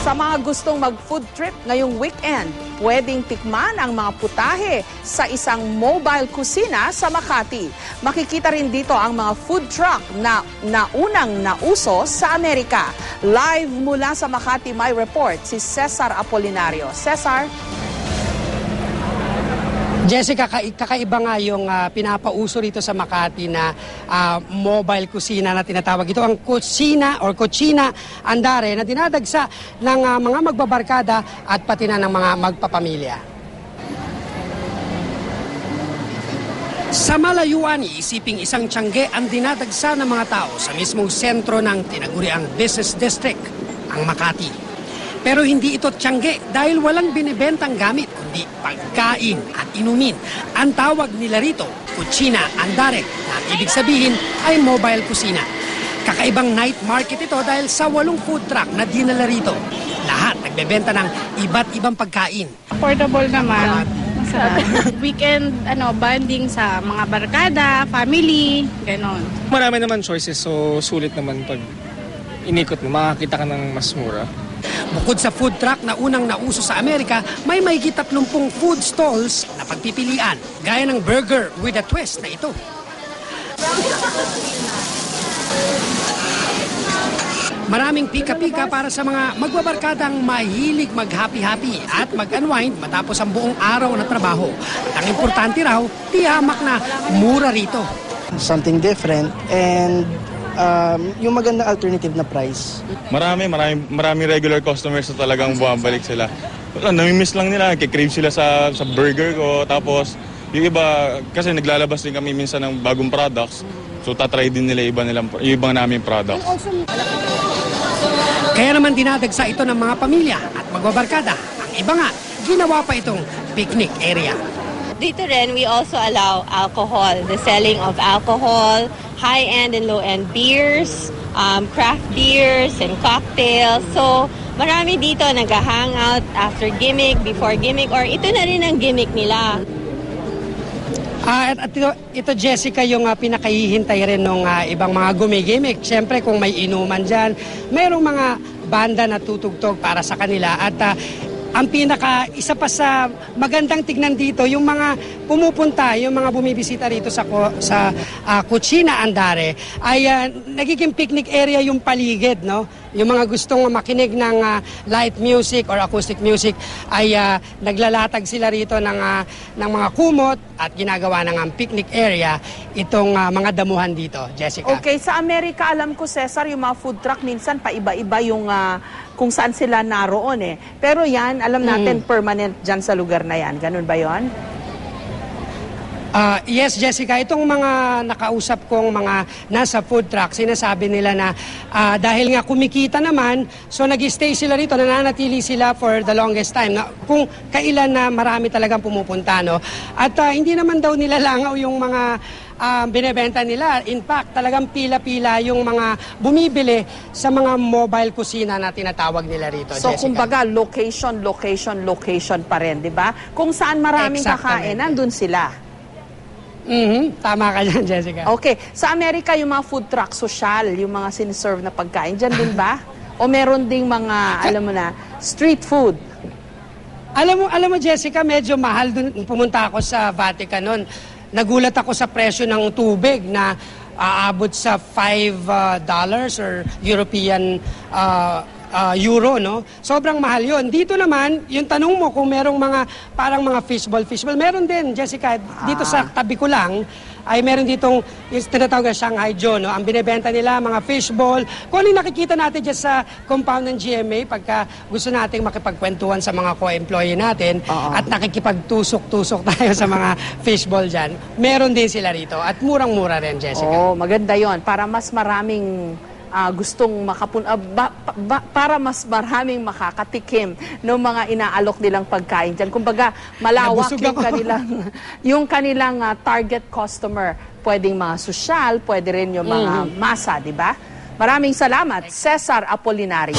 Sa mga gustong mag-food trip ngayong weekend, pwedeng tikman ang mga putahe sa isang mobile kusina sa Makati. Makikita rin dito ang mga food truck na naunang nauso sa Amerika. Live mula sa Makati, may report si Cesar Apolinario. Cesar? Jessica, kakaiba nga yung pinapauso rito sa Makati na mobile kusina na tinatawag. Ito ang kusina or Cucina Andare na dinadagsa ng mga magbabarkada at pati na ng mga magpapamilya. Sa malayuan, iisiping isang tiyangge ang dinadagsa ng mga tao sa mismong sentro ng tinaguriang business district, ang Makati. Pero hindi ito tiyangge dahil walang binibentang gamit, kundi pagkain at inumin. Ang tawag nila rito, Cucina Andare, na ibig sabihin ay mobile kusina. Kakaibang night market ito dahil sa 8 food truck na dinala rito. Lahat nagbebenta ng iba't ibang pagkain. Affordable naman. Masarap. Weekend bonding sa mga barkada, family, ganon. Marami naman choices, so sulit naman pag inikot mo, makakita ka ng mas mura. Bukod sa food truck na unang nauso sa Amerika, may mahigit 30 food stalls na pagpipilian, gaya ng burger with a twist na ito. Maraming pika-pika para sa mga magbabarkadang mahilig mag-happy-happy at mag-unwind matapos ang buong araw na trabaho. At ang importante raw, tiyamak na mura rito. Something different and yung magandang alternative na price. Marami regular customers na talagang bumabalik sila. Namimiss lang nila, kikrave sila sa burger ko. Tapos yung iba, kasi naglalabas din kami minsan ng bagong products. So tatry din nila yung ibang namin products. Kaya naman dinadagsa ito ng mga pamilya at magbabarkada. Ang iba nga, ginawa pa itong picnic area. Dito rin, we also allow alcohol, the selling of alcohol, high-end and low-end beers, craft beers and cocktails. So, marami dito nag-hangout after gimmick, before gimmick, or ito na rin ang gimmick nila. At ito Jessica, yung pinakahihintay rin ng ibang mga gumigimik. Siyempre, kung may inuman dyan, mayroong mga banda na tutugtog para sa kanila. At ang isa pa sa magandang tignan dito, yung mga pumupunta, yung mga bumibisita rito sa Cucina Andare, ay nagiging picnic area yung paligid, no? Yung mga gustong makinig ng light music or acoustic music ay naglalatag sila rito ng mga kumot at ginagawa ng picnic area itong mga damuhan dito, Jessica. Okay, sa Amerika, alam ko, Cesar, yung mga food truck minsan paiba-iba yung kung saan sila naroon eh. Pero yan, alam natin, permanent dyan sa lugar na yan. Ganun ba yon? Yes, Jessica, itong mga nakausap kong mga nasa food truck, sinasabi nila na dahil nga kumikita naman, so nag-stay sila rito, nananatili sila for the longest time. Kung kailan na marami talagang pumupunta, no? At hindi naman daw nilalangaw yung mga binebenta nila. In fact, talagang pila-pila yung mga bumibili sa mga mobile kusina na tinatawag nila rito, So, Jessica. kumbaga, location pa rin, di ba? Kung saan maraming kakain, nandun sila. Tama ka dyan, Jessica. Okay. Sa Amerika, yung mga food truck, social, yung mga siniserve na pagkain, dyan din ba? O meron ding mga, alam mo na, street food? Alam mo, Jessica, medyo mahal dun. Pumunta ako sa Vatican noon. Nagulat ako sa presyo ng tubig na aabot sa $5 or European euro, no? Sobrang mahal yon. Dito naman, yung tanong mo kung merong parang mga fishball, meron din, Jessica. Dito sa tabi ko lang, ay meron ditong tinatawag na Shanghai Joe, no? Ang binebenta nila, mga fishball. Kung ano yung nakikita natin dyan sa compound ng GMA, pagka gusto nating makipagkwentuhan sa mga co-employee natin, at nakikipagtusok-tusok tayo sa mga fishball dyan, meron din sila rito. At murang-mura rin, Jessica. Oo, maganda yon. Para mas maraming gustong para mas maraming makakatikim ng mga inaalok nilang pagkain dyan. Kumbaga, malawak yung kanilang target customer. Pwedeng mga sosyal, pwede rin yung mga masa, di ba? Maraming salamat, Cesar Apolinario.